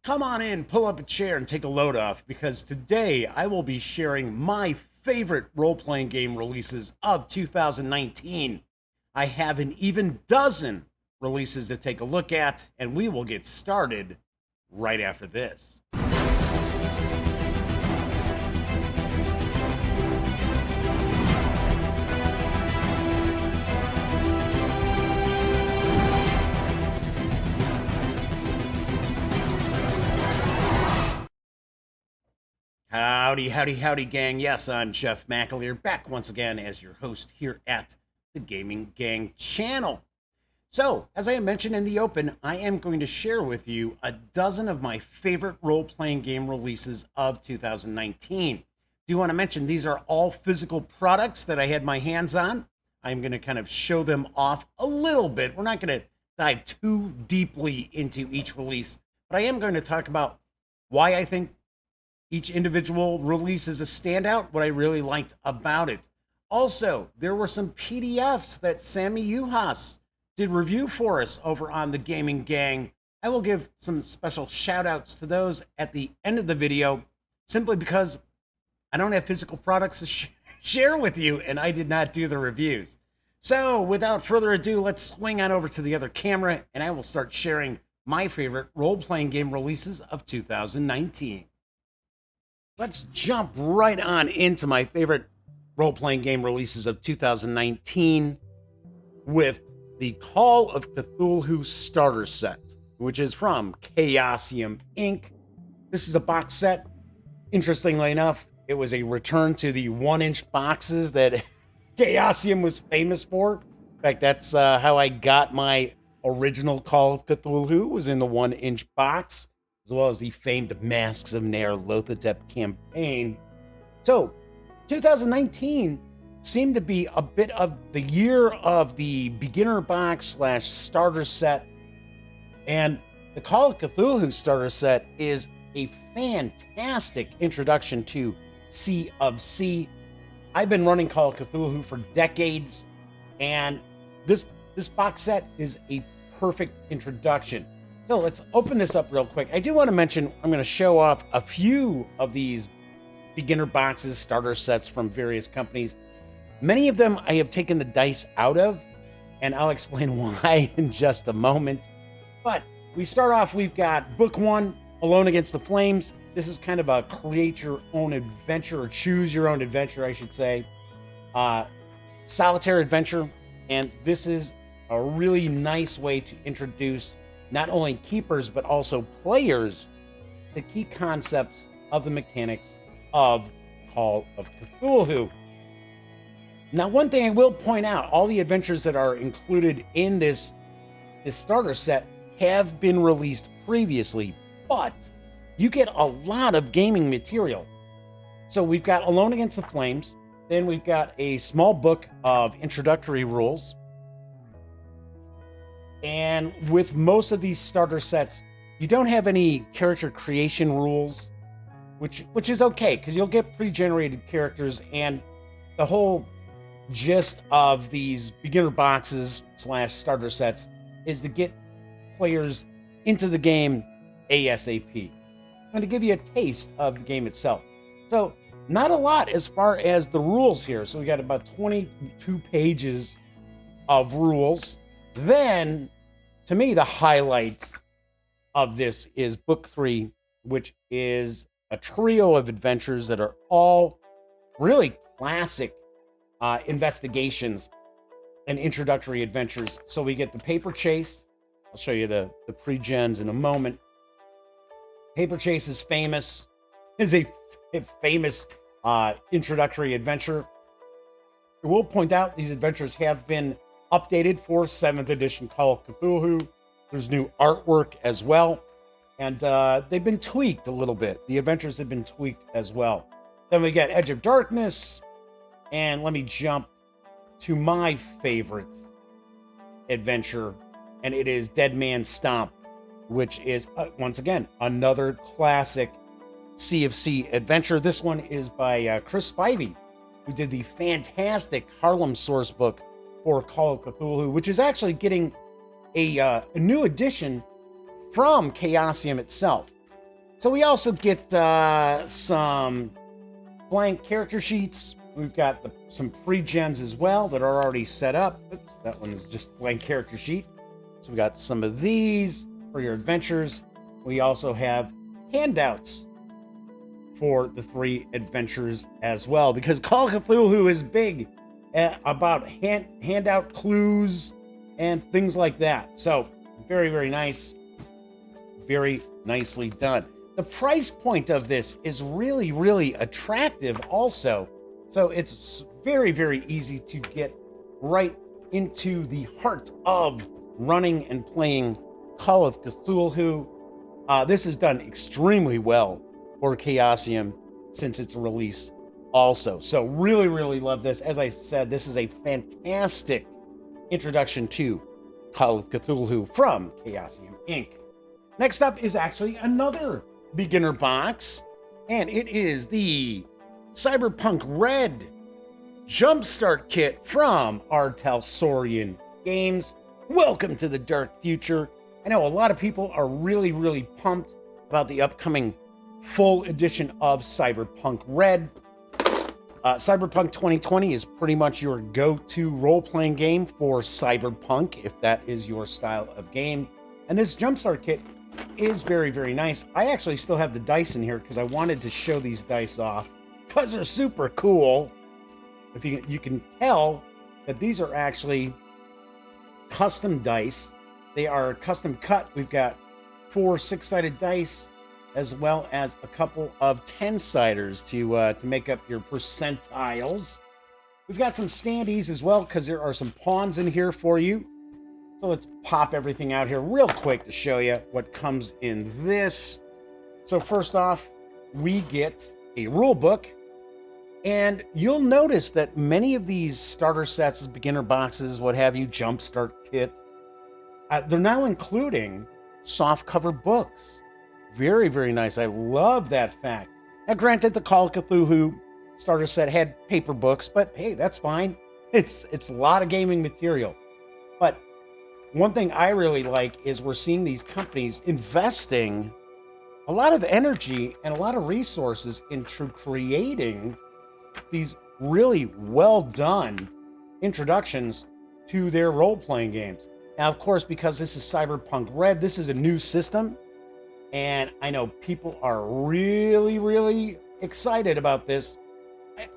Come on in, pull up a chair, and take a load off, because today I will be sharing my favorite role-playing game releases of 2019. I have an even dozen releases to take a look at, and we will get started right after this. Howdy, gang. Yes, I'm Jeff McAleer, back once again as your host here at the Gaming Gang channel. So, as I mentioned in the open, I am going to share with you a dozen of my favorite role-playing game releases of 2019. Do want to mention these are all physical products that I had my hands on. I'm going to kind of show them off a little bit. We're not going to dive too deeply into each release, but I am going to talk about why I think each individual release is a standout, what I really liked about it. Also, there were some PDFs that Sammy Uhas did review for us over on the Gaming Gang. I will give some special shout outs to those at the end of the video, simply because I don't have physical products to share with you, and I did not do the reviews. So without further ado, let's swing on over to the other camera, and I will start sharing my favorite role-playing game releases of 2019. Let's jump right on into my favorite role-playing game releases of 2019 with the Call of Cthulhu starter set, which is from Chaosium Inc. This is a box set. Interestingly enough, it was a return to the 1-inch boxes that Chaosium was famous for. In fact, that's how I got my original Call of Cthulhu, was in the 1-inch box, as well as the famed Masks of Nyarlathotep campaign. So, 2019 seemed to be a bit of the year of the beginner box / starter set, and the Call of Cthulhu starter set is a fantastic introduction to Sea of C. I've been running Call of Cthulhu for decades, and this box set is a perfect introduction. So let's open this up real quick. I do want to mention, I'm going to show off a few of these beginner boxes, starter sets from various companies. Many of them I have taken the dice out of, and I'll explain why in just a moment. But we start off, we've got book 1, Alone Against the Flames. This is kind of a create your own adventure, or choose your own adventure, I should say. Solitaire adventure, and this is a really nice way to introduce not only keepers, but also players, the key concepts of the mechanics of Call of Cthulhu. Now, one thing I will point out, all the adventures that are included in this starter set have been released previously, but you get a lot of gaming material. So we've got Alone Against the Flames, then we've got a small book of introductory rules. And with most of these starter sets, you don't have any character creation rules, which is okay, because you'll get pre-generated characters, and the whole gist of these beginner boxes / starter sets is to get players into the game ASAP, and to give you a taste of the game itself. So not a lot as far as the rules here. So we got about 22 pages of rules. Then, to me, the highlight of this is book 3, which is a trio of adventures that are all really classic investigations and introductory adventures. So we get the Paper Chase. I'll show you the pre-gens in a moment. Paper Chase is a famous introductory adventure. I will point out these adventures have been updated for 7th edition Call of Cthulhu. There's new artwork as well, and they've been tweaked a little bit. The adventures have been tweaked as well. Then we get Edge of Darkness, and let me jump to my favorite adventure, and it is Dead Man's Stomp, which is, once again, another classic Sea of C adventure. This one is by Chris Spivey, who did the fantastic Harlem source book for Call of Cthulhu, which is actually getting a new edition from Chaosium itself. So we also get some blank character sheets. We've got some pre-gens as well that are already set up. Oops, that one is just blank character sheet. So we got some of these for your adventures. We also have handouts for the 3 adventures as well, because Call of Cthulhu is big about handout clues and things like that. So very, very nice. Very nicely done. The price point of this is really, really attractive also. So it's very, very easy to get right into the heart of running and playing Call of Cthulhu. This is done extremely well for Chaosium since its release also. So really, really love this. As I said, this is a fantastic introduction to Call of Cthulhu from Chaosium Inc. Next up is actually another beginner box, and it is the Cyberpunk Red Jumpstart kit from our Talsorian Games. Welcome to the dark future. I know a lot of people are really, really pumped about the upcoming full edition of Cyberpunk Red. Cyberpunk 2020 is pretty much your go-to role-playing game for Cyberpunk, if that is your style of game. And this Jumpstart kit is very, very nice. I actually still have the dice in here because I wanted to show these dice off because they're super cool. If you can tell that these are actually custom dice. They are custom cut. We've got 4 6-sided dice as well as a couple of 10-siders to make up your percentiles. We've got some standees as well because there are some pawns in here for you. So let's pop everything out here real quick to show you what comes in this. So first off, we get a rule book. And you'll notice that many of these starter sets, beginner boxes, what have you, Jumpstart kit, they're now including softcover books. Very, very nice. I love that fact. Now, granted, the Call of Cthulhu starter set had paper books, but hey, that's fine. It's a lot of gaming material. But one thing I really like is we're seeing these companies investing a lot of energy and a lot of resources into creating these really well done introductions to their role-playing games. Now, of course, because this is Cyberpunk Red, this is a new system, and I know people are really, really excited about this.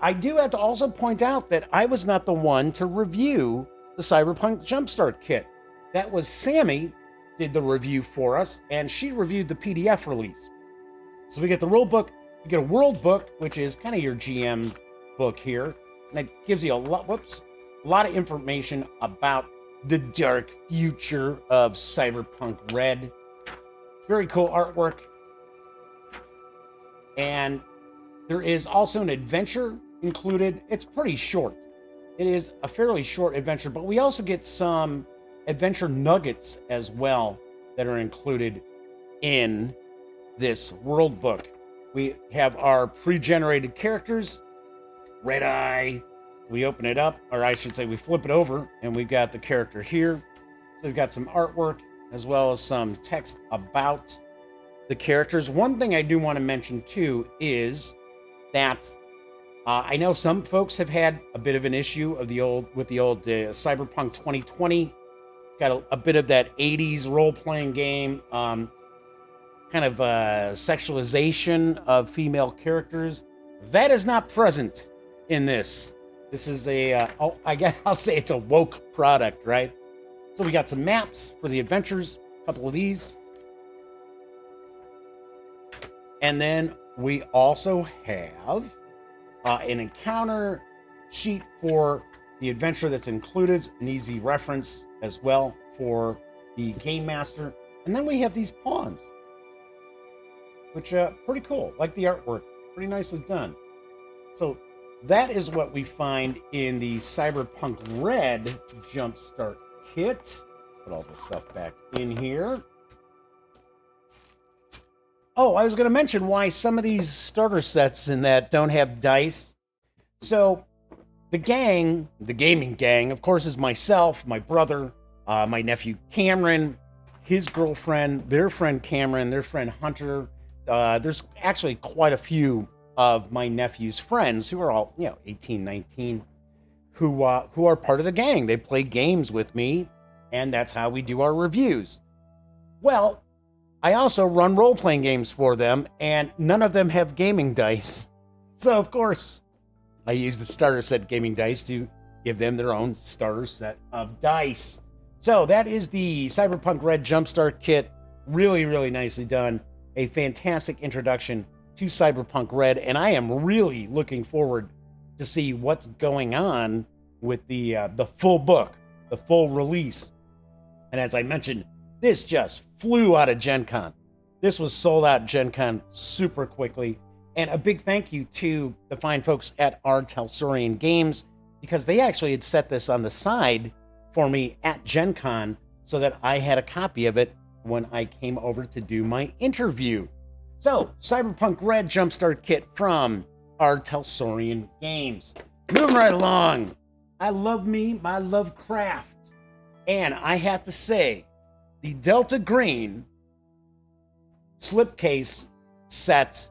I do have to also point out that I was not the one to review the Cyberpunk Jumpstart kit. That was Sammy did the review for us, and she reviewed the PDF release. So we get the rule book, we get a world book, which is kind of your GM book here, and it gives you a lot of information about the dark future of Cyberpunk Red. Very cool artwork. And there is also an adventure included. It's pretty short. It is a fairly short adventure, but we also get some adventure nuggets as well that are included in this world book. We have our pre-generated characters, Red Eye. We open it up, or I should say we flip it over, and we've got the character here. So we've got some artwork as well as some text about the characters. One thing I do want to mention too is that I know some folks have had a bit of an issue of the old Cyberpunk 2020. Got a bit of that 80s role-playing game, kind of sexualization of female characters. That is not present in this. This is I guess I'll say it's a woke product, right? So we got some maps for the adventures, a couple of these. And then we also have an encounter sheet for the adventure that's included, an easy reference as well for the game master. And then we have these pawns, which are pretty cool. Like the artwork, pretty nicely done. So that is what we find in the Cyberpunk Red Jumpstart kit. Put all this stuff back in here. Oh, I was going to mention why some of these starter sets in that don't have dice. So the gang, the gaming gang, of course, is myself, my brother, my nephew Cameron, his girlfriend, their friend Cameron, their friend Hunter. there's actually quite a few of my nephew's friends who are all, 18, 19, who are part of the gang. They play games with me, and that's how we do our reviews. Well, I also run role-playing games for them, and none of them have gaming dice. So, of course, I use the starter set gaming dice to give them their own starter set of dice. So that is the Cyberpunk Red Jumpstart kit. Really, really nicely done. A fantastic introduction to Cyberpunk Red, and I am really looking forward to see what's going on with the full book, the full release. And as I mentioned, this just flew out of Gen Con. This was sold out Gen Con super quickly. And a big thank you to the fine folks at our Talsorian Games, because they actually had set this on the side for me at Gen Con so that I had a copy of it when I came over to do my interview. So, Cyberpunk Red Jumpstart Kit from our Talsorian Games. Moving right along. I love me, my Lovecraft. And I have to say, the Delta Green Slipcase set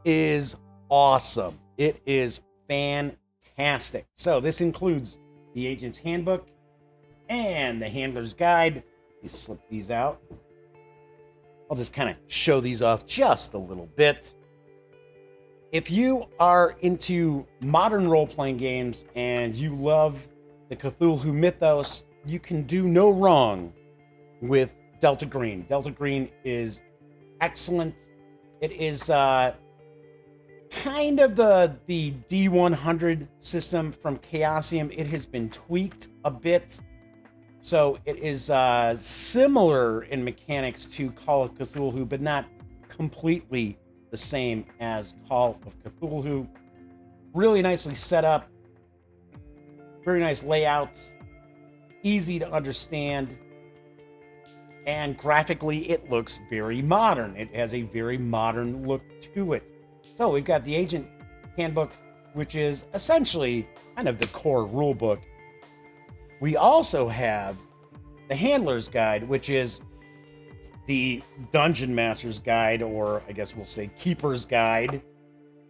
is awesome. It is fantastic. So this includes the Agent's Handbook and the Handler's Guide. Let me slip these out. I'll just kind of show these off just a little bit. If you are into modern role-playing games and you love the Cthulhu mythos, you can do no wrong with Delta Green. Delta Green is excellent. It is kind of the D100 system from Chaosium. It has been tweaked a bit. So it is similar in mechanics to Call of Cthulhu, but not completely the same as Call of Cthulhu. Really nicely set up. Very nice layouts. Easy to understand. And graphically, it looks very modern. It has a very modern look to it. So we've got the Agent Handbook, which is essentially kind of the core rule book. We also have the Handler's Guide, which is the Dungeon Master's Guide, or I guess we'll say Keeper's Guide.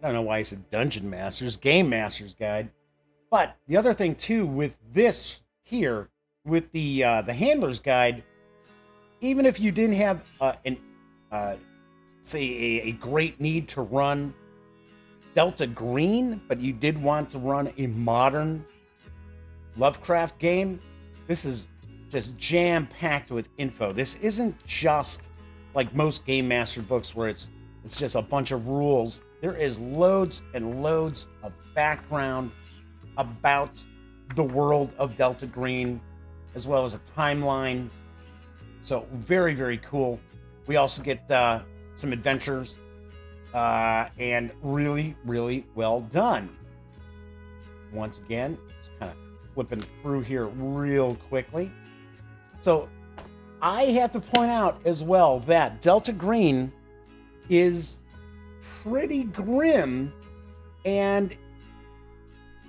I don't know why I said Dungeon Master's, Game Master's Guide. But the other thing too with this here, with the Handler's Guide, even if you didn't have a great need to run Delta Green, but you did want to run a modern Lovecraft game, this is just jam-packed with info. This isn't just like most Game Master books where it's just a bunch of rules. There is loads and loads of background about the world of Delta Green, as well as a timeline. So very, very cool. We also get some adventures, and really, really well done. Once again, just kind of flipping through here real quickly. So I have to point out as well that Delta Green is pretty grim, and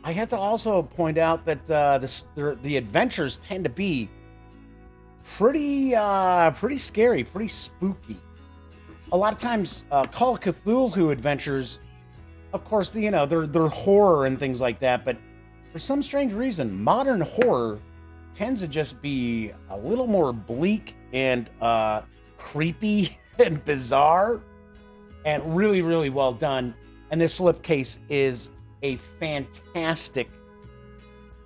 I have to also point out that the adventures tend to be pretty scary, pretty spooky. A lot of times, Call of Cthulhu adventures, of course, they're horror and things like that, but for some strange reason, modern horror tends to just be a little more bleak and creepy and bizarre, and really, really well done. And this slipcase is a fantastic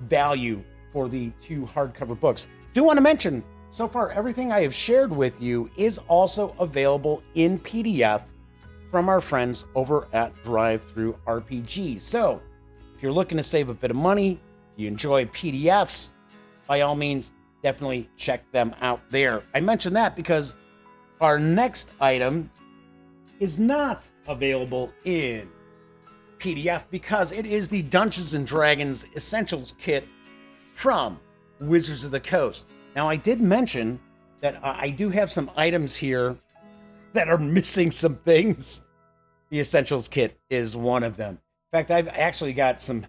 value for the two hardcover books. Do want to mention, so far everything I have shared with you is also available in PDF from our friends over at Drive-Thru RPG. So if you're looking to save a bit of money, if you enjoy PDFs, by all means, definitely check them out there. I mention that because our next item is not available in PDF because it is the Dungeons & Dragons Essentials Kit from Wizards of the Coast. Now, I did mention that I do have some items here that are missing some things. The Essentials Kit is one of them. In fact, I've actually got some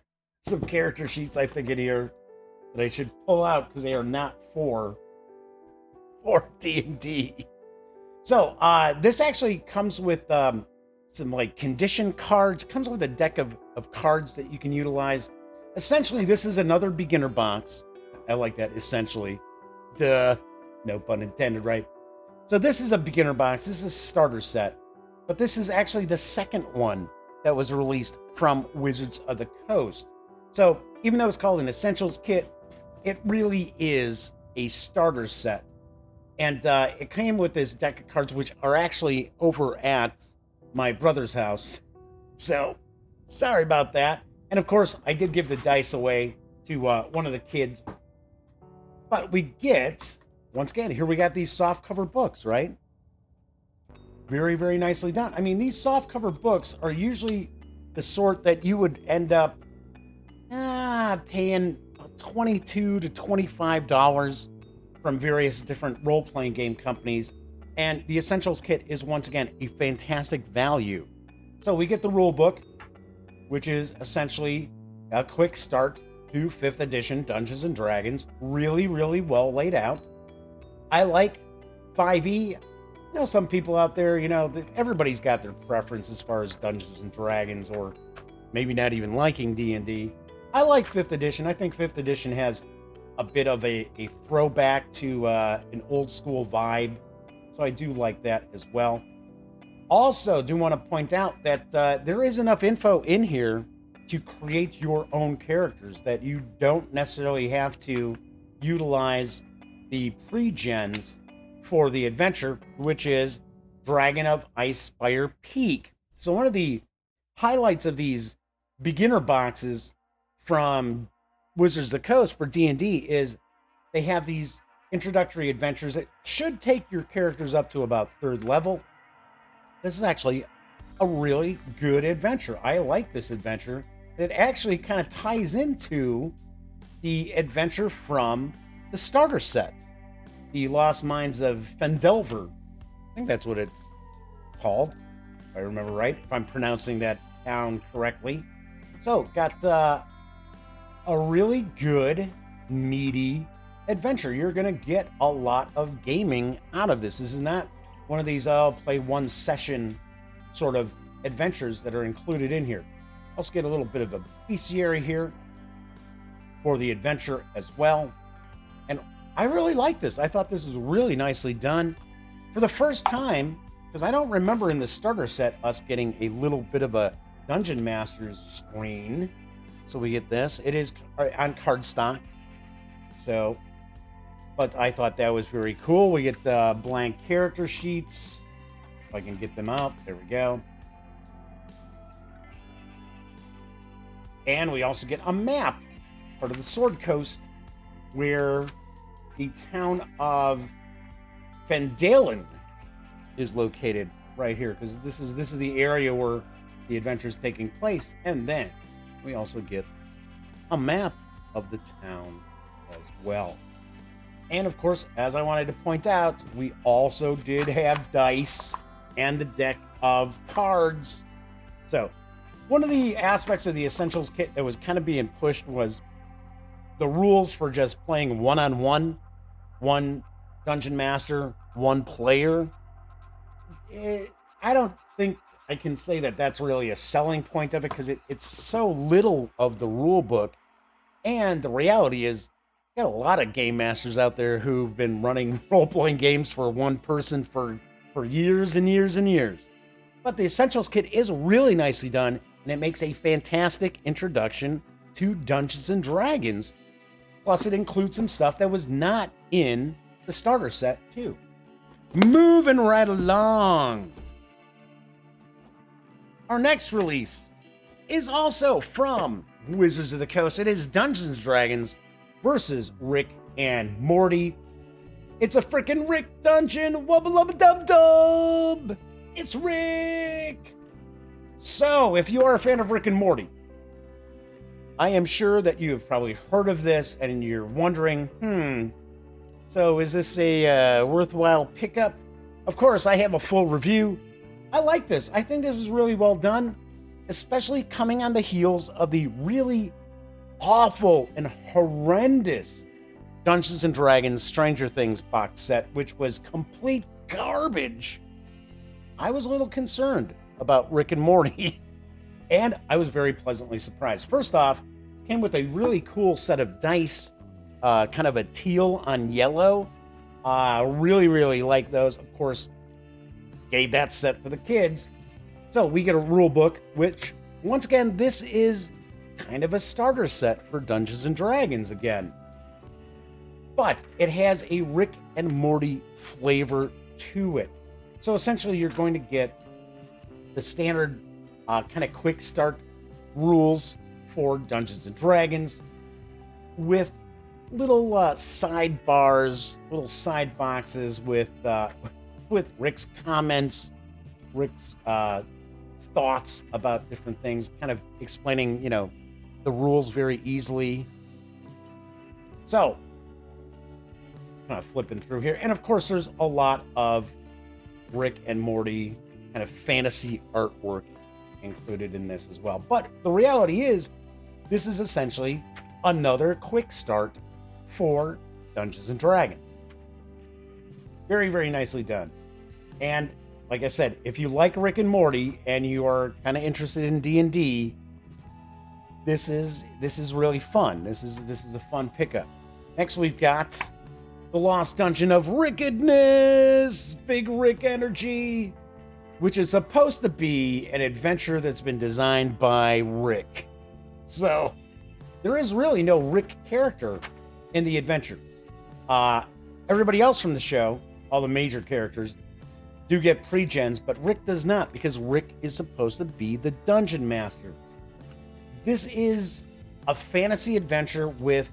character sheets, I think, in here that I should pull out because they are not for D&D. So this actually comes with some like condition cards. It comes with a deck of cards that you can utilize. Essentially, this is another beginner box. I like that, essentially. Duh. No pun intended, right? So this is a beginner box. This is a starter set. But this is actually the second one that was released from Wizards of the Coast. So even though it's called an Essentials Kit, it really is a starter set. And it came with this deck of cards, which are actually over at my brother's house. So sorry about that. And of course, I did give the dice away to one of the kids. But we get, once again, here we got these soft cover books, right? Very, very nicely done. I mean, these soft cover books are usually the sort that you would end up paying $22 to $25 from various different role-playing game companies. And the Essentials Kit is, once again, a fantastic value. So we get the rule book, which is essentially a quick start to 5th edition Dungeons & Dragons. Really, really well laid out. I like 5e. You know, some people out there, you know, everybody's got their preference as far as Dungeons & Dragons, or maybe not even liking D&D. I like 5th edition. I think 5th edition has a bit of a throwback to an old school vibe. So I do like that as well. Also, do want to point out that there is enough info in here to create your own characters, that you don't necessarily have to utilize the pre-gens for the adventure, which is Dragon of Icespire Peak. So one of the highlights of these beginner boxes from Wizards of the Coast for D&D is they have these introductory adventures that should take your characters up to about 3rd level. This is actually a really good adventure. I like this adventure. It actually kind of ties into the adventure from the starter set, the Lost Mines of Fendelver. I think that's what it's called, if I remember right, if I'm pronouncing that town correctly. So, got a really good, meaty adventure. You're going to get a lot of gaming out of this. This is not one of these I'll play one session sort of adventures that are included in here. Also get a little bit of a bestiary here for the adventure as well. And I really like this. I thought this was really nicely done. For the first time, because I don't remember in the starter set us getting a little bit of a Dungeon Master's screen. So we get this. It is on cardstock. So, but I thought that was very cool. We get blank character sheets. If I can get them out. There we go. And we also get a map, part of the Sword Coast, where the town of Fendalen is located right here, because this is the area where the adventure is taking place. And then we also get a map of the town as well. And of course, as I wanted to point out, we also did have dice and the deck of cards. So one of the aspects of the Essentials Kit that was kind of being pushed was the rules for just playing one-on-one, one Dungeon Master, one player. I don't think I can say that that's really a selling point of it, because it's so little of the rule book. And the reality is, you got a lot of game masters out there who've been running role-playing games for one person for years and years and years. But the Essentials Kit is really nicely done, and it makes a fantastic introduction to Dungeons & Dragons. Plus, it includes some stuff that was not in the starter set, too. Moving right along. Our next release is also from Wizards of the Coast. It is Dungeons & Dragons versus Rick and Morty. It's a frickin' Rick dungeon. Wubba-lubba-dub-dub. It's Rick. So, if you are a fan of Rick and Morty, I am sure that you have probably heard of this and you're wondering, so is this a worthwhile pickup? Of course, I have a full review. I like this. I think this was really well done, especially coming on the heels of the really awful and horrendous Dungeons & Dragons Stranger Things box set, which was complete garbage. I was a little concerned about Rick and Morty, and I was very pleasantly surprised. First off, it came with a really cool set of dice, kind of a teal on yellow. Really, really like those. Of course, gave that set to the kids. So we get a rule book, which, once again, this is kind of a starter set for Dungeons and Dragons again. But it has a Rick and Morty flavor to it. So essentially, you're going to get the standard kind of quick start rules for Dungeons and Dragons with little sidebars, little side boxes with Rick's comments, Rick's thoughts about different things, kind of explaining, the rules very easily. So, kind of flipping through here. And of course, there's a lot of Rick and Morty kind of fantasy artwork included in this as well. But the reality is, this is essentially another quick start for Dungeons and Dragons. Very, very nicely done. And like I said, if you like Rick and Morty and you are kind of interested in D&D, this is really fun. This is a fun pickup. Next, we've got The Lost Dungeon of Rickedness, Big Rick energy, which is supposed to be an adventure that's been designed by Rick. So there is really no Rick character in the adventure. Everybody else from the show, all the major characters, do get pre-gens, but Rick does not, because Rick is supposed to be the dungeon master. This is a fantasy adventure with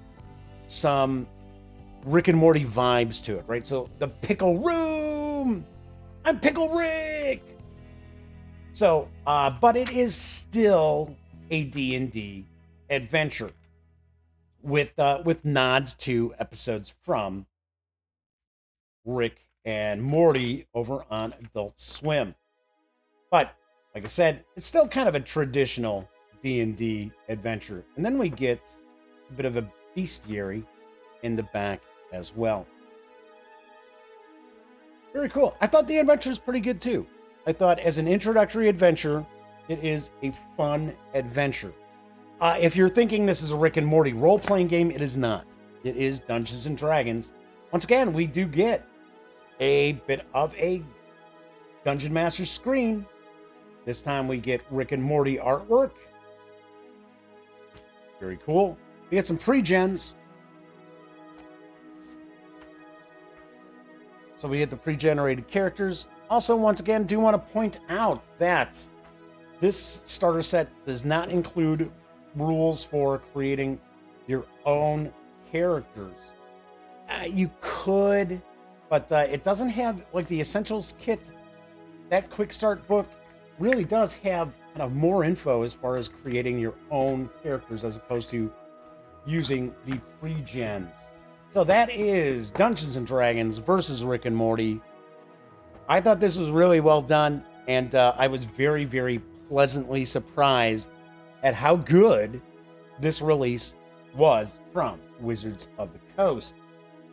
some Rick and Morty vibes to it, right? So the pickle room, I'm Pickle Rick. So, but it is still a D&D adventure with nods to episodes from Rick and Morty over on Adult Swim. But like I said, it's still kind of a traditional D&D adventure. And then we get a bit of a bestiary in the back as well. Very cool. I thought the adventure is pretty good too. I thought as an introductory adventure, it is a fun adventure. If you're thinking this is a Rick and Morty role-playing game, it is not. It is Dungeons and Dragons. Once again, we do get a bit of a Dungeon Master screen. This time we get Rick and Morty artwork. Very cool. We get some pre-gens. So we get the pre-generated characters. Also, once again, do want to point out that this starter set does not include rules for creating your own characters. You could, but it doesn't have, like, the Essentials kit. That quick start book really does have kind of more info as far as creating your own characters as opposed to using the pre-gens. So that is Dungeons and Dragons versus Rick and Morty. I thought this was really well done, and I was very, very pleasantly surprised at how good this release was from Wizards of the Coast.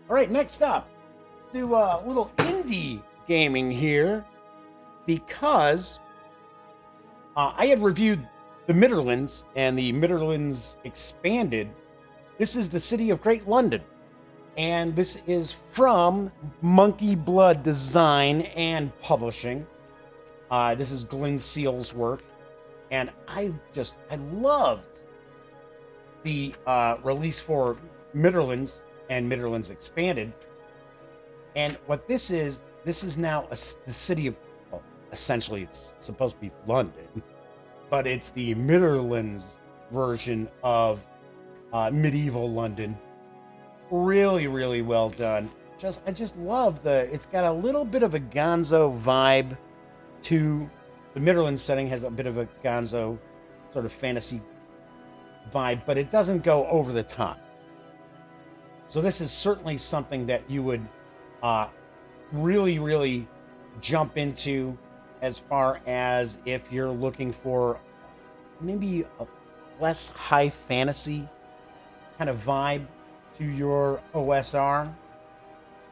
All right, next up, let's do a little indie gaming here, because I had reviewed the Midderlands and the Midderlands Expanded. This is the City of Great London, and this is from MonkeyBlood Design and Publishing. This is Glenn Seal's work, and I loved the release for Midderlands and Midderlands Expanded. And what this is now the city of, well, essentially it's supposed to be London, but it's the Midderlands version of medieval London. Really, really well done. I just love it's got a little bit of a Gonzo vibe to the Midderlands setting, has a bit of a Gonzo sort of fantasy vibe, but it doesn't go over the top. So this is certainly something that you would really, really jump into, as far as if you're looking for maybe a less high fantasy kind of vibe to your OSR.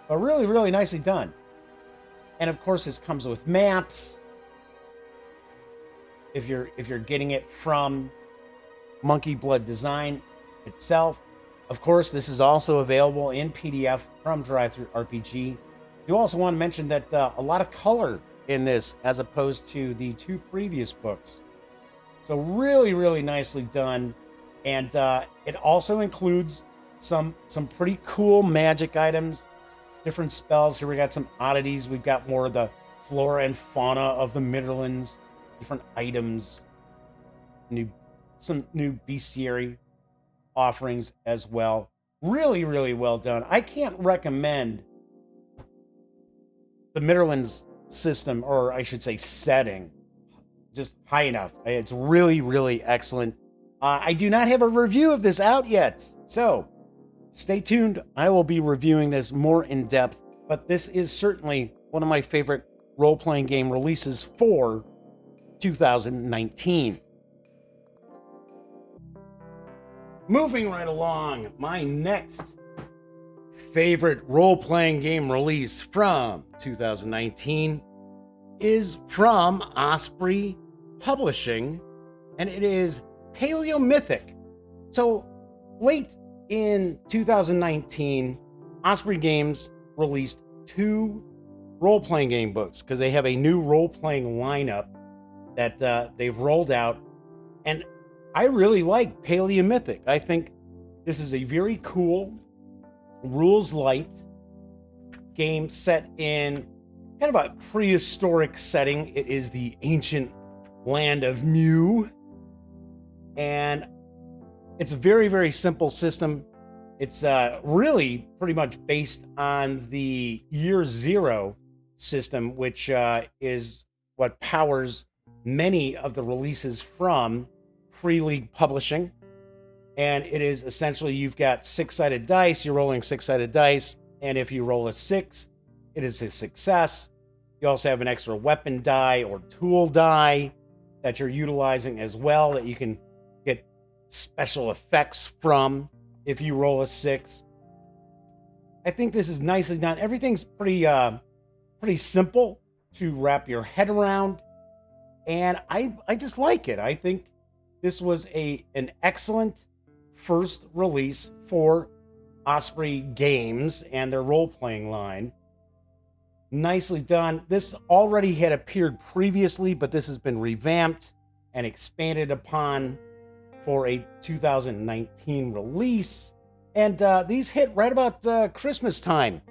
But really, really nicely done. And of course, this comes with maps. If you're getting it from MonkeyBlood Design itself. Of course, this is also available in PDF from DriveThruRPG. You also want to mention that a lot of color in this as opposed to the two previous books. So really, really nicely done. And it also includes some pretty cool magic items, different spells. Here we got some oddities. We've got more of the flora and fauna of the Midlands, different items, some new bestiary offerings as well. Really, really well done. I can't recommend the Midlands system, or I should say setting, just high enough. It's really, really excellent. I do not have a review of this out yet, so stay tuned. I will be reviewing this more in depth, but this is certainly one of my favorite role-playing game releases for 2019. Moving right along, my next favorite role-playing game release from 2019 is from Osprey Publishing, and it is Paleomythic. So late in 2019, Osprey Games released 2 role-playing game books because they have a new role-playing lineup that they've rolled out, and I really like Paleomythic. I think this is a very cool, rules-light game set in kind of a prehistoric setting. It is the ancient land of Mu, and it's a very, very simple system. It's really pretty much based on the Year Zero system, which is what powers many of the releases from Free League Publishing. And it is essentially, you've got 6-sided dice, you're rolling 6-sided dice, and if you roll a 6, it is a success. You also have an extra weapon die or tool die that you're utilizing as well, that you can get special effects from if you roll a 6. I think this is nicely done. Everything's pretty simple to wrap your head around, and I just like it. I think this was an excellent first release for Osprey Games and their role-playing line. Nicely done. This already had appeared previously, but this has been revamped and expanded upon for a 2019 release. And these hit right about Christmas time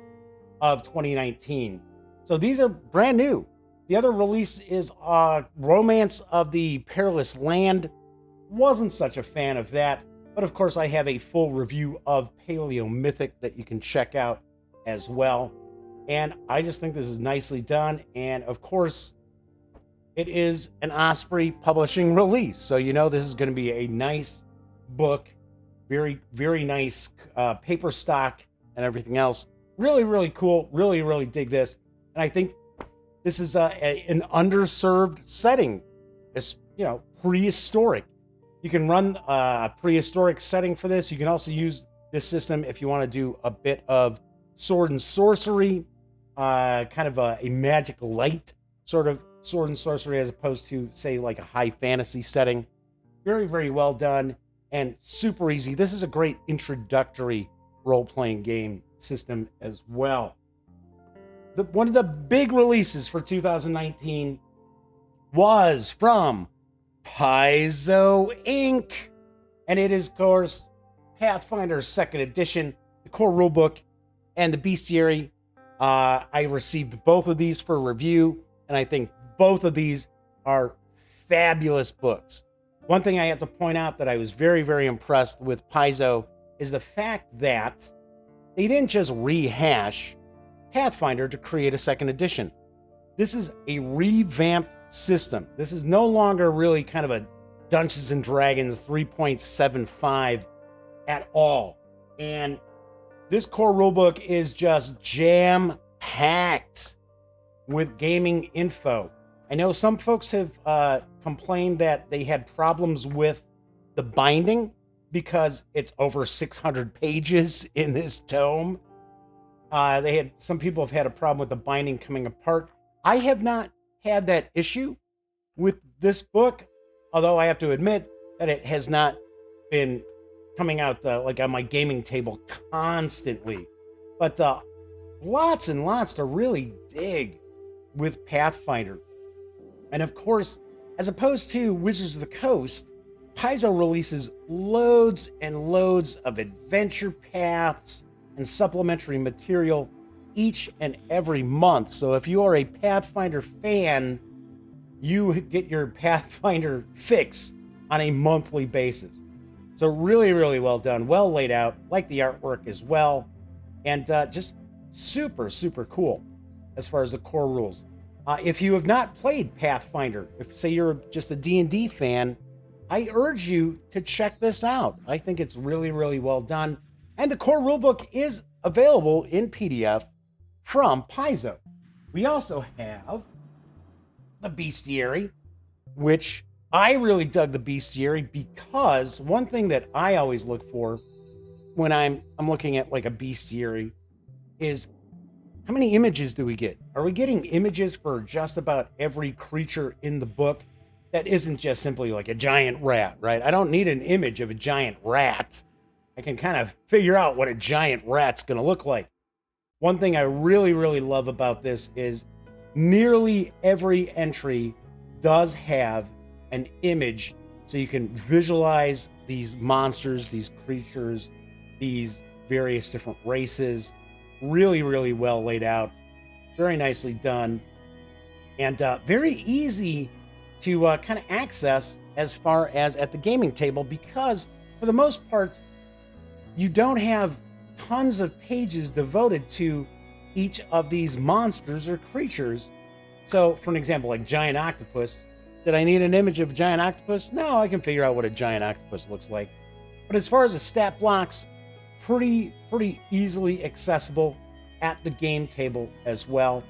of 2019. So these are brand new. The other release is Romance of the Perilous Land. Wasn't such a fan of that, but of course I have a full review of Paleomythic that you can check out as well. And I just think this is nicely done. And of course, it is an Osprey Publishing release. So you know this is going to be a nice book. Very, very nice paper stock and everything else. Really, really cool. Really, really dig this. And I think this is an underserved setting. It's, prehistoric. You can run a prehistoric setting for this. You can also use this system if you want to do a bit of sword and sorcery, kind of a magical light sort of sword and sorcery, as opposed to, say, like a high fantasy setting. Very, very well done and super easy. This is a great introductory role-playing game system as well. One of the big releases for 2019 was from Paizo Inc. And it is, of course, Pathfinder 2nd Edition, the core rulebook, and the Bestiary. I received both of these for review, and I think both of these are fabulous books. One thing I have to point out that I was very, very impressed with Paizo is the fact that they didn't just rehash Pathfinder to create a 2nd edition. This is a revamped system. This is no longer really kind of a Dungeons and Dragons 3.75 at all. And this core rulebook is just jam-packed with gaming info. I know some folks have complained that they had problems with the binding because it's over 600 pages in this tome. Some people have had a problem with the binding coming apart. I have not had that issue with this book, although I have to admit that it has not been coming out like on my gaming table constantly. But lots and lots to really dig with Pathfinder. And of course, as opposed to Wizards of the Coast, Paizo releases loads and loads of adventure paths and supplementary material each and every month. So if you are a Pathfinder fan, you get your Pathfinder fix on a monthly basis. So really, really well done, well laid out, like the artwork as well, and just super, super cool as far as the core rules. If you have not played Pathfinder, if say you're just a D&D fan, I urge you to check this out. I think it's really, really well done. And the core rulebook is available in PDF from Paizo. We also have the Bestiary, which I really dug the Bestiary because one thing that I always look for when I'm looking at like a Bestiary is how many images do we get? Are we getting images for just about every creature in the book? That isn't just simply like a giant rat, right? I don't need an image of a giant rat. I can kind of figure out what a giant rat's going to look like. One thing I really, really love about this is nearly every entry does have an image so you can visualize these monsters, these creatures, these various different races. Really, really well laid out. Very nicely done. And very easy to kind of access as far as at the gaming table, because for the most part, you don't have tons of pages devoted to each of these monsters or creatures. So for an example, like giant octopus, did I need an image of a giant octopus? No, I can figure out what a giant octopus looks like. But as far as the stat blocks, pretty easily accessible at the game table as well.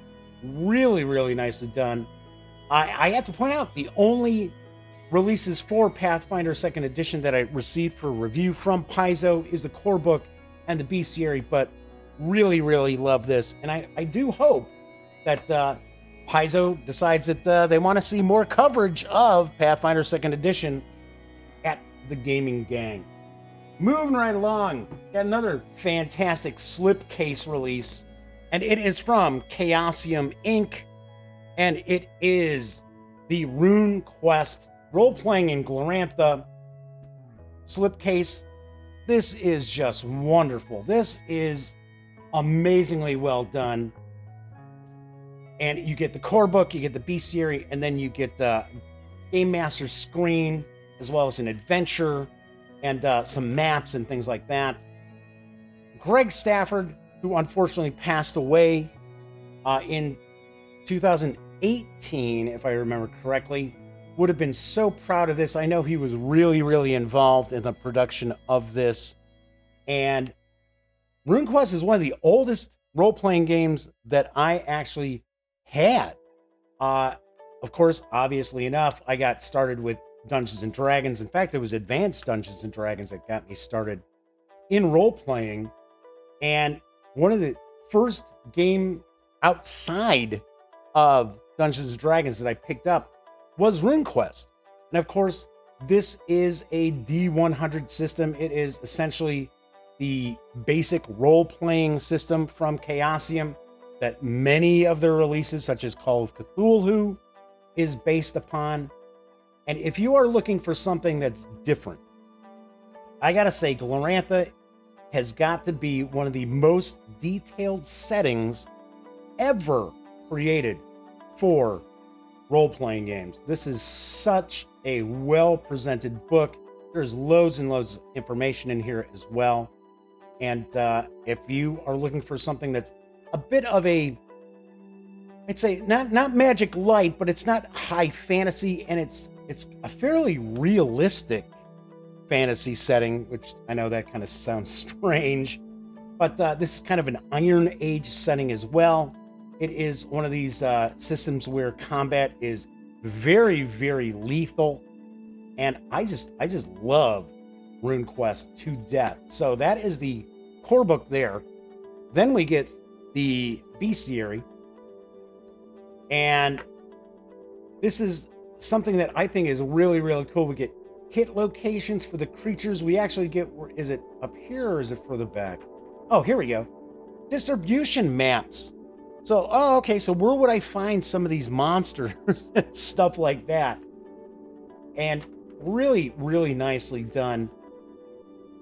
Really, really nicely done. I have to point out, the only releases for Pathfinder 2nd Edition that I received for review from Paizo is the core book and the Bestiary, but really, really love this. And I do hope that Paizo decides that they want to see more coverage of Pathfinder 2nd Edition at the Gaming Gang. Moving right along, got another fantastic slipcase release, and it is from Chaosium Inc., and it is the Rune Quest Roleplaying in Glorantha slipcase. This is just wonderful. This is amazingly well done. And you get the core book, you get the Bestiary, and then you get Game Master's screen, as well as an adventure, and some maps and things like that. Greg Stafford, who unfortunately passed away in 2018, if I remember correctly, would have been so proud of this. I know he was really, really involved in the production of this. And Runequest is one of the oldest role-playing games that I actually had. Of course, obviously enough, I got started with Dungeons and Dragons. In fact, it was Advanced Dungeons and Dragons that got me started in role-playing. And one of the first game outside of Dungeons and Dragons that I picked up was Runequest. And of course, this is a D100 system. It is essentially the basic role-playing system from Chaosium that many of their releases, such as Call of Cthulhu, is based upon. And if you are looking for something that's different, I gotta say, Glorantha has got to be one of the most detailed settings ever created for role-playing games. This is such a well-presented book. There's loads and loads of information in here as well. And if you are looking for something that's a bit of a, I'd say not magic light, but it's not high fantasy, and it's a fairly realistic fantasy setting, which I know that kind of sounds strange, but this is kind of an Iron Age setting as well. It is one of these systems where combat is very, very lethal, and I just love Runequest to death. So that is the core book there. Then we get the Bestiary, And this is something that I think is really, really cool. We get hit locations for the creatures. We actually get, is it up here or is it further back? Oh, here we go. Distribution maps. So, okay, so where would I find some of these monsters and stuff like that? And really, really nicely done.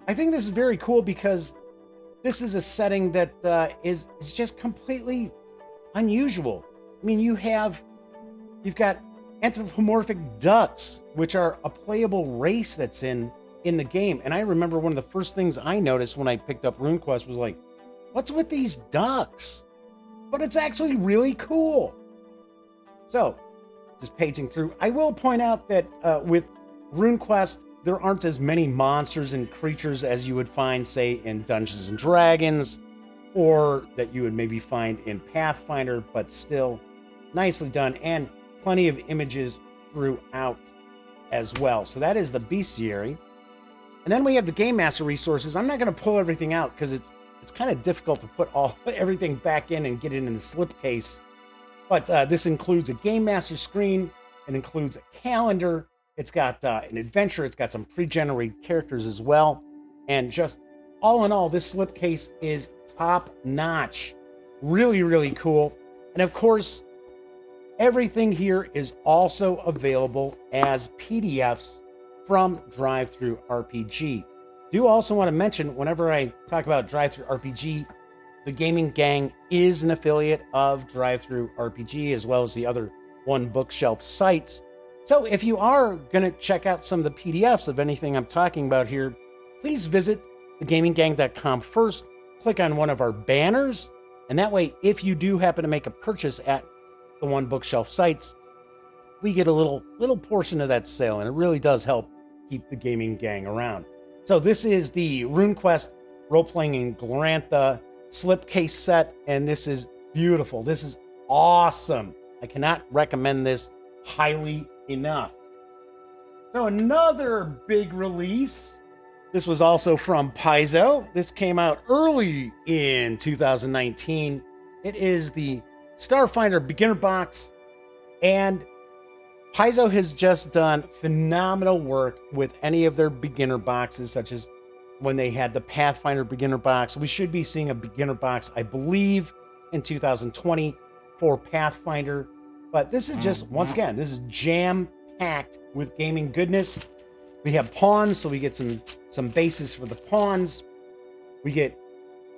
I think this is very cool because this is a setting that is just completely unusual. I mean, you've got anthropomorphic ducks, which are a playable race that's in the game. And I remember one of the first things I noticed when I picked up Runequest was like, what's with these ducks? But it's actually really cool. So, just paging through, I will point out that with Runequest, there aren't as many monsters and creatures as you would find, say, in Dungeons and Dragons, or that you would maybe find in Pathfinder, but still nicely done, and plenty of images throughout as well. So that is the Bestiary. And then we have the Game Master resources. I'm not going to pull everything out because it's kind of difficult to put everything back in and get it in the slipcase. But this includes a Game Master screen. It includes a calendar. It's got an adventure. It's got some pre-generated characters as well. And just all in all, this slipcase is top-notch. Really, really cool. And of course, everything here is also available as PDFs from Drive-Thru RPG. Do also want to mention, whenever I talk about Drive-Thru RPG, the Gaming Gang is an affiliate of Drive-Thru RPG, as well as the other One Bookshelf sites. So if you are going to check out some of the PDFs of anything I'm talking about here, please visit thegaminggang.com first, click on one of our banners, and that way, if you do happen to make a purchase at the One Bookshelf sites, we get a little portion of that sale, and it really does help keep the Gaming Gang around. So this is the Runequest Roleplaying in Glorantha slipcase set, and this is beautiful. This is awesome. I cannot recommend this highly enough. So another big release. This was also from Paizo. This came out early in 2019. It is the Starfinder Beginner Box, and Paizo has just done phenomenal work with any of their beginner boxes, such as when they had the Pathfinder Beginner Box. We should be seeing a beginner box, I believe, in 2020 for Pathfinder. But this is just, once again, this is jam-packed with gaming goodness. We have pawns, so we get some bases for the pawns. We get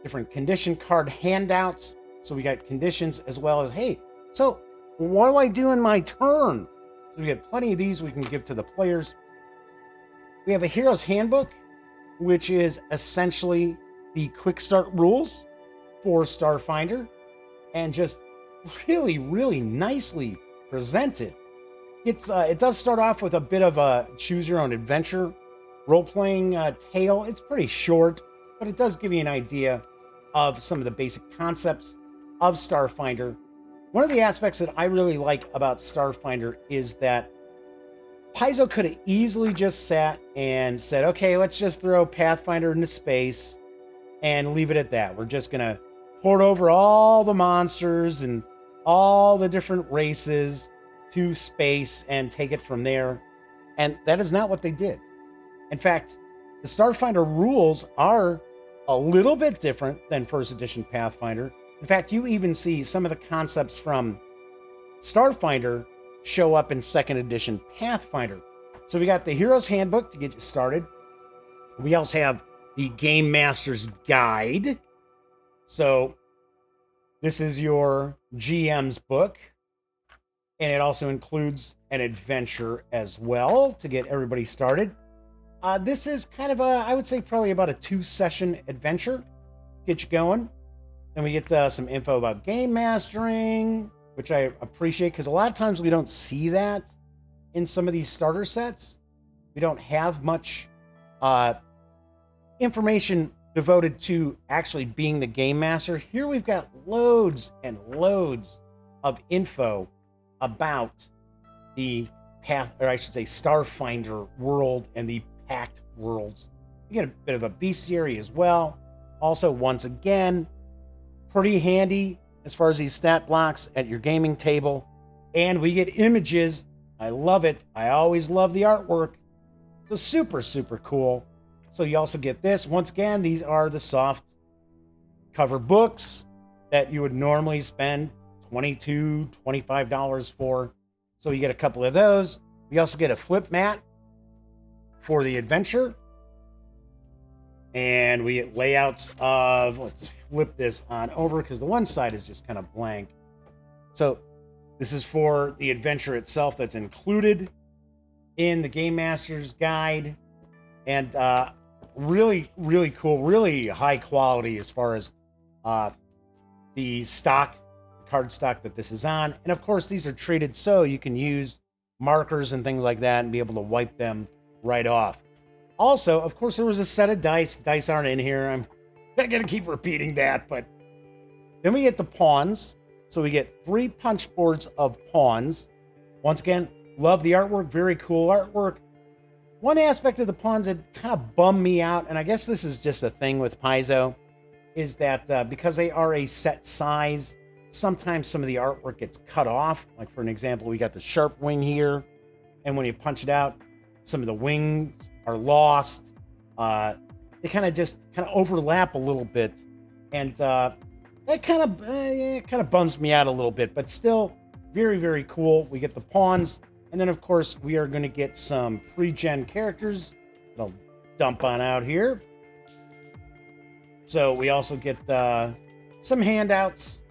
different condition card handouts. So we got conditions as well as, hey, so what do I do in my turn? So we get plenty of these we can give to the players. We have a Hero's Handbook, which is essentially the quick start rules for Starfinder, and just really, really nicely presented. It does start off with a bit of a choose your own adventure role-playing tale. It's pretty short, but it does give you an idea of some of the basic concepts of Starfinder. One of the aspects that I really like about Starfinder is that Paizo could have easily just sat and said, okay, let's just throw Pathfinder into space and leave it at that. We're just going to port over all the monsters and all the different races to space and take it from there. And that is not what they did. In fact, the Starfinder rules are a little bit different than first edition Pathfinder. In fact, you even see some of the concepts from Starfinder show up in second edition Pathfinder. So we got the Hero's Handbook to get you started. We also have the Game Master's Guide. So this is your GM's book. And it also includes an adventure as well to get everybody started. This is kind of I would say probably about a 2-session adventure. Get you going. Then we get some info about game mastering, which I appreciate because a lot of times we don't see that in some of these starter sets. We don't have much information devoted to actually being the game master. Here we've got loads and loads of info about the Starfinder world and the Pact worlds. You get a bit of a bestiary as well. Also, once again, pretty handy as far as these stat blocks at your gaming table. And we get images. I love it. I always love the artwork. So super, super cool. So you also get this. Once again, these are the soft cover books that you would normally spend $22, $25 for. So you get a couple of those. We also get a flip mat for the adventure. And we get layouts of, let's flip this on over because the one side is just kind of blank. So this is for the adventure itself that's included in the Game Master's Guide. And really, really cool, really high quality as far as the card stock that this is on. And of course, these are treated so you can use markers and things like that and be able to wipe them right off. Also, of course, there was a set of dice. Dice aren't in here. I'm not going to keep repeating that, but then we get the pawns. So we get 3 punch boards of pawns. Once again, love the artwork. Very cool artwork. One aspect of the pawns that kind of bummed me out, and I guess this is just a thing with Paizo, is that because they are a set size, sometimes some of the artwork gets cut off. Like for an example, we got the sharp wing here, and when you punch it out, some of the wings are lost. They kind of overlap a little bit, and that kind of bums me out a little bit. But still, very, very cool. We get the pawns, and then of course we are going to get some pre-gen characters that I'll dump on out here. So we also get some handouts.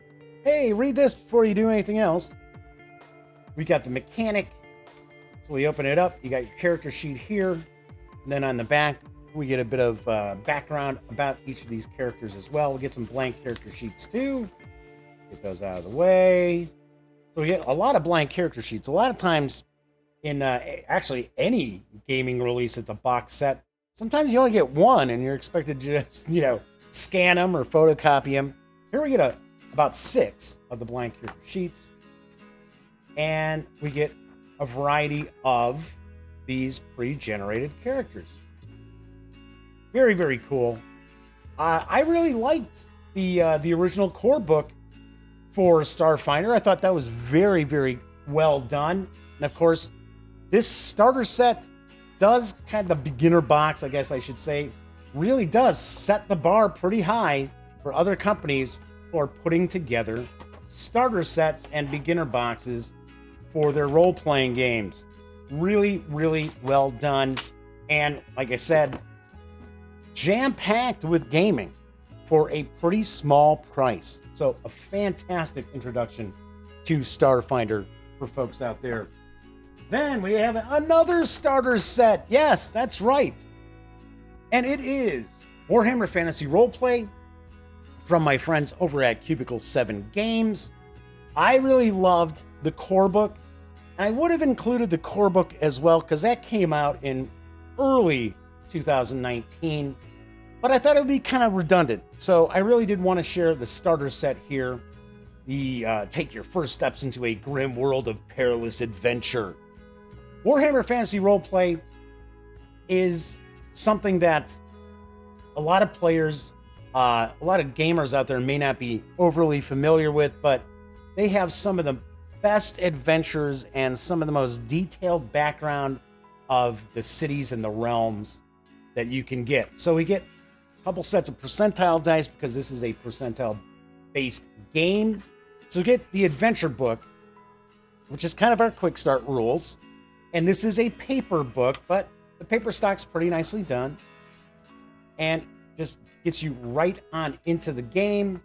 Hey, read this before you do anything else. We got the mechanic. So we open it up. You got your character sheet here. And then on the back, we get a bit of background about each of these characters as well. We get some blank character sheets too. Get those out of the way. So we get a lot of blank character sheets. A lot of times in actually any gaming release, it's a box set. Sometimes you only get one and you're expected to just, scan them or photocopy them. Here we get about 6 of the blank character sheets. And we get a variety of these pre-generated characters. Very, very cool. I really liked the original core book for Starfinder. I thought that was very, very well done. And of course, this starter set does kind of the beginner box, I guess I should say, really does set the bar pretty high for other companies who are putting together starter sets and beginner boxes for their role-playing games. Really, really well done. And like I said, jam-packed with gaming for a pretty small price. So a fantastic introduction to Starfinder for folks out there. Then we have another starter set. Yes, that's right. And it is Warhammer Fantasy Roleplay from my friends over at Cubicle 7 Games. I really loved the core book. And I would have included the core book as well because that came out in early 2019. But I thought it would be kind of redundant. So I really did want to share the starter set here. The take your first steps into a grim world of perilous adventure. Warhammer Fantasy Roleplay is something that a lot of players, a lot of gamers out there may not be overly familiar with, but they have some of the best adventures and some of the most detailed background of the cities and the realms that you can get. So we get a couple sets of percentile dice because this is a percentile-based game. So we get the adventure book, which is kind of our quick start rules. And this is a paper book, but the paper stock's pretty nicely done. And just gets you right on into the game.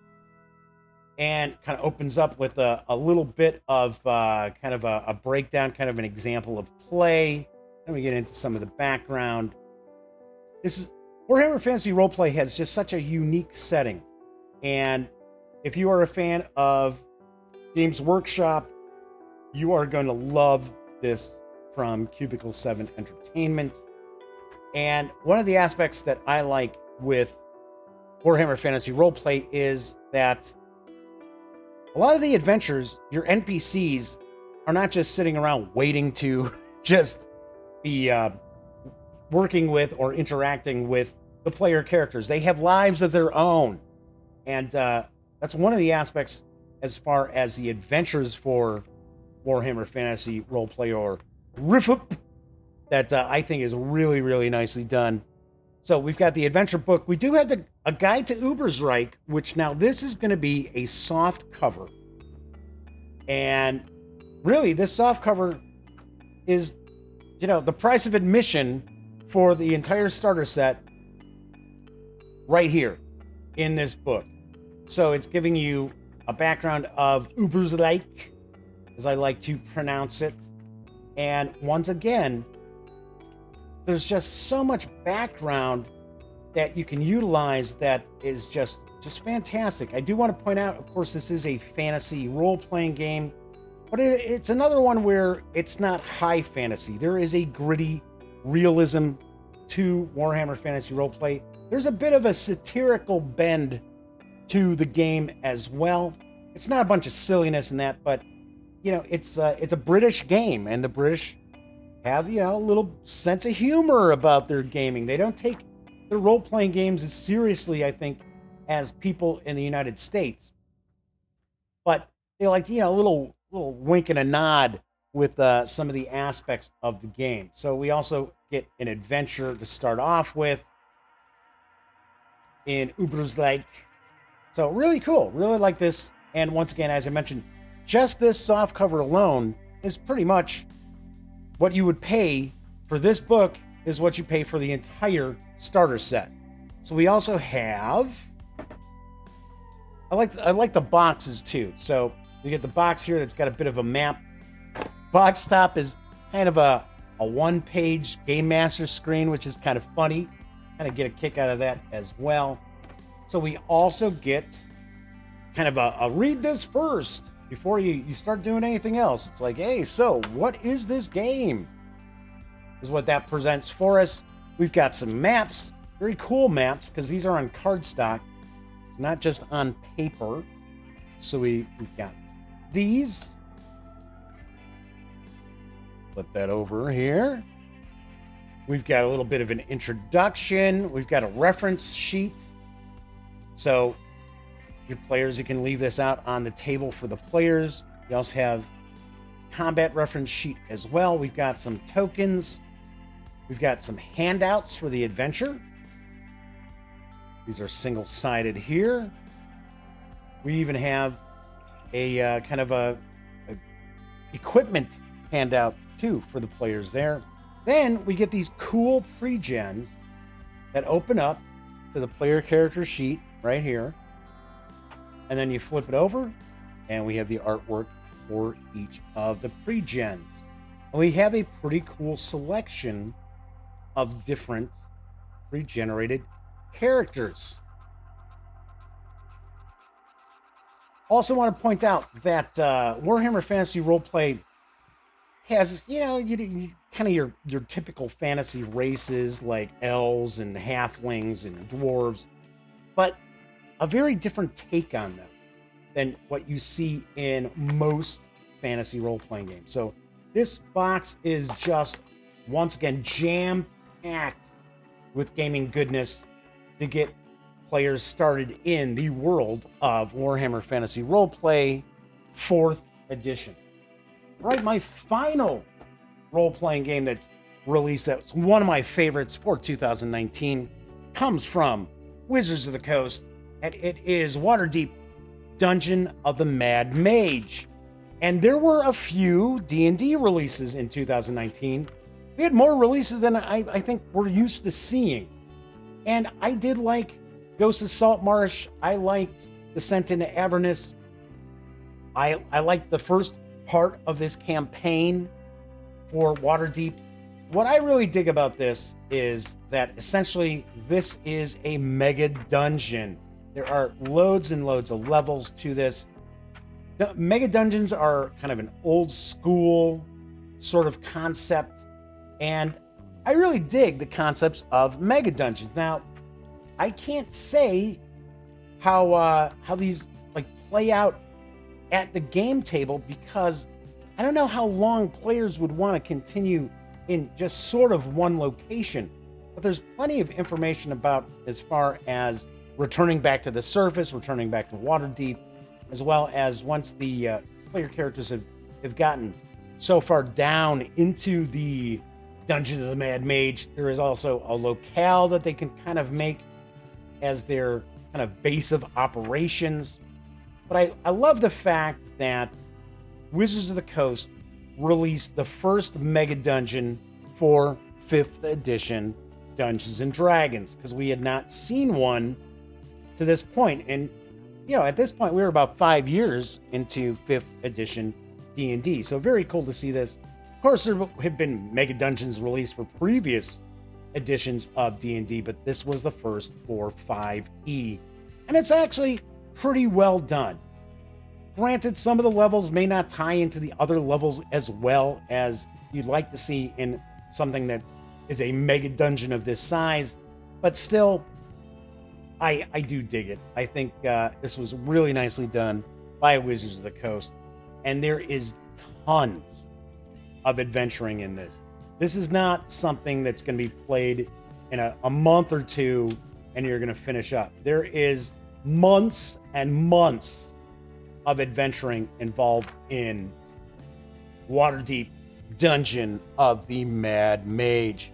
And kind of opens up with a little bit of kind of a breakdown, kind of an example of play. Then we get into some of the background. This is Warhammer Fantasy Roleplay has just such a unique setting. And if you are a fan of Games Workshop, you are going to love this from Cubicle 7 Entertainment. And one of the aspects that I like with Warhammer Fantasy Roleplay is that a lot of the adventures, your NPCs are not just sitting around waiting to just be working with or interacting with the player characters. They have lives of their own. And that's one of the aspects as far as the adventures for Warhammer Fantasy Roleplay, or RIFUP, that I think is really, really nicely done. So we've got the adventure book. We do have a guide to Uber's Reich, which now this is going to be a soft cover. And really, this soft cover is, the price of admission for the entire starter set right here in this book. So it's giving you a background of Uber's Reich, as I like to pronounce it. And once again, there's just so much background that you can utilize that is just fantastic. I do want to point out, of course, this is a fantasy role-playing game, but it's another one where it's not high fantasy. There is a gritty realism to Warhammer Fantasy Roleplay. There's a bit of a satirical bend to the game as well. It's not a bunch of silliness in that, but it's a British game, and the British have a little sense of humor about their gaming. They don't take their role-playing games as seriously, I think, as people in the United States. But they like a little wink and a nod with some of the aspects of the game. So we also get an adventure to start off with in Uber's Reich. So really cool. Really like this. And once again, as I mentioned, just this soft cover alone is pretty much what you would pay for this book is what you pay for the entire starter set. So we also have, I like the boxes too. So you get the box here that's got a bit of a map. Box top is kind of a one-page Game Master screen, which is kind of funny. Kind of get a kick out of that as well. So we also get kind of a read this first before you start doing anything else. It's like, hey, so what is this game? Is what that presents for us. We've got some maps, very cool maps, because these are on cardstock. It's not just on paper. So we've got these. Flip that over here. We've got a little bit of an introduction. We've got a reference sheet. So your players, you can leave this out on the table for the players. You also have combat reference sheet as well. We've got some tokens. We've got some handouts for the adventure. These are single-sided here. We even have a kind of a equipment handout too for the players there. Then we get these cool pre-gens that open up to the player character sheet right here. And then you flip it over and we have the artwork for each of the pre-gens. And we have a pretty cool selection of different pre-generated characters. Also want to point out that Warhammer Fantasy Roleplay has, kind of your typical fantasy races like elves and halflings and dwarves, but a very different take on them than what you see in most fantasy role-playing games. So this box is just, once again, jam-packed with gaming goodness to get players started in the world of Warhammer Fantasy Roleplay 4th edition. Right, my final role-playing game that's released that's one of my favorites for 2019 comes from Wizards of the Coast, and it is Waterdeep Dungeon of the Mad Mage. And there were a few D&D releases in 2019. We had more releases than I think we're used to seeing. And I did like Ghosts of Saltmarsh. I liked Descent into Avernus. I liked the first part of this campaign for Waterdeep. What I really dig about this is that essentially this is a mega dungeon. There are loads and loads of levels to this. The mega dungeons are kind of an old school sort of concept, and I really dig the concepts of mega dungeons. Now, I can't say how these play out at the game table because I don't know how long players would want to continue in just sort of one location. But there's plenty of information about as far as returning back to the surface, returning back to Waterdeep, as well as once the player characters have have gotten so far down into the Dungeon of the Mad Mage, there is also a locale that they can kind of make as their kind of base of operations. But I love the fact that Wizards of the Coast released the first mega dungeon for 5th edition Dungeons and Dragons, because we had not seen one to this point. And, you know, at this point, we were about 5 years into 5th edition D&D. So very cool to see this. Of course, there have been mega dungeons released for previous editions of D&D, but this was the first for 5e. And it's actually pretty well done. Granted, some of the levels may not tie into the other levels as well as you'd like to see in something that is a mega dungeon of this size, but still, I do dig it. I think this was really nicely done by Wizards of the Coast, and there is tons of adventuring in this. This is not something that's going to be played in a month or two and you're going to finish up. There is months and months of adventuring involved in Waterdeep Dungeon of the Mad Mage.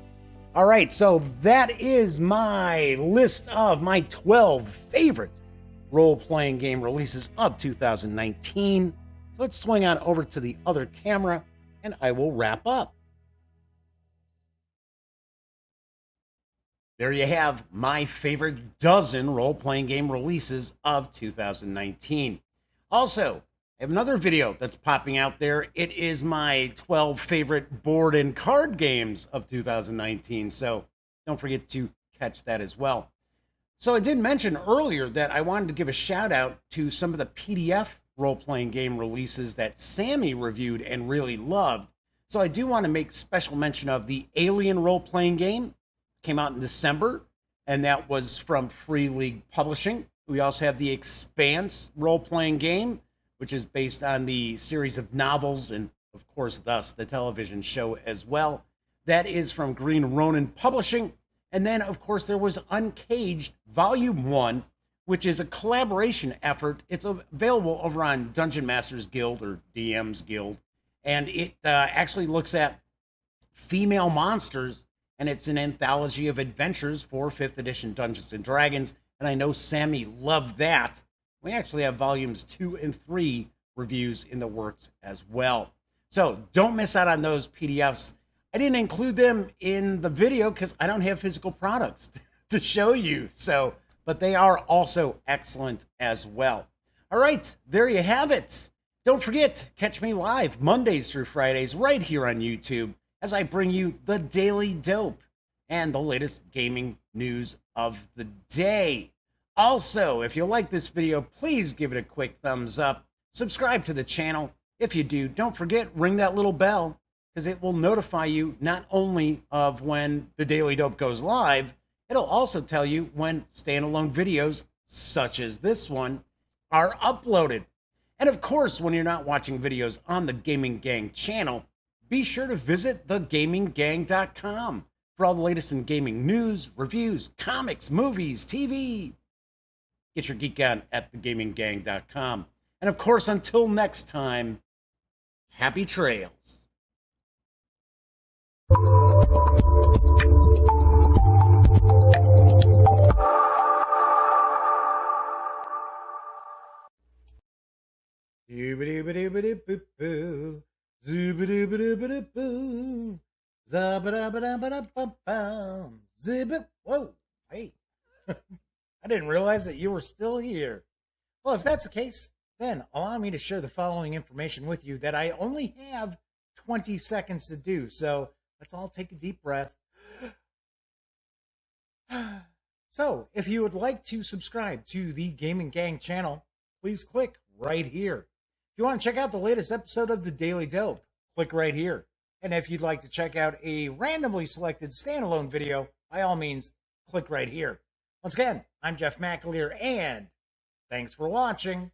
All right, so that is my list of my 12 favorite role-playing game releases of 2019. So let's swing on over to the other camera and I will wrap up. There you have my favorite dozen role-playing game releases of 2019. Also, I have another video that's popping out there. It is my 12 favorite board and card games of 2019. So don't forget to catch that as well. So I did mention earlier that I wanted to give a shout out to some of the PDF role-playing game releases that Sammy reviewed and really loved. So I do want to make special mention of the Alien role-playing game. Came out in December, and that was from Free League Publishing. We also have the Expanse role-playing game, which is based on the series of novels and, of course, thus the television show as well. That is from Green Ronin Publishing. And then, of course, there was Uncaged Volume 1, which is a collaboration effort. It's available over on Dungeon Masters Guild or DM's Guild. And it actually looks at female monsters, and it's an anthology of adventures for 5th edition Dungeons and Dragons. And I know Sammy loved that. We actually have volumes 2 and 3 reviews in the works as well. So don't miss out on those PDFs. I didn't include them in the video because I don't have physical products to show you. So, but they are also excellent as well. All right, there you have it. Don't forget, catch me live Mondays through Fridays right here on YouTube as I bring you the Daily Dope and the latest gaming news of the day. Also, if you like this video, please give it a quick thumbs up. Subscribe to the channel. If you do, don't forget, ring that little bell because it will notify you not only of when the Daily Dope goes live, it'll also tell you when standalone videos, such as this one, are uploaded. And of course, when you're not watching videos on the Gaming Gang channel, be sure to visit thegaminggang.com for all the latest in gaming news, reviews, comics, movies, TV. Get your geek on at thegaminggang.com. And of course, until next time, happy trails. Zoobity-bitty-bitty-boo-boo. Zoobity-bitty-bitty-boo. Zabba-dabba-dabba-dabba-bum. Zibbit. Whoa, hey. I didn't realize that you were still here. Well, if that's the case, then allow me to share the following information with you that I only have 20 seconds to do. So let's all take a deep breath. So if you would like to subscribe to the Gaming Gang channel, please click right here. If you want to check out the latest episode of the Daily Dope, click right here. And if you'd like to check out a randomly selected standalone video, by all means, click right here. Once again, I'm Jeff McAleer, and thanks for watching.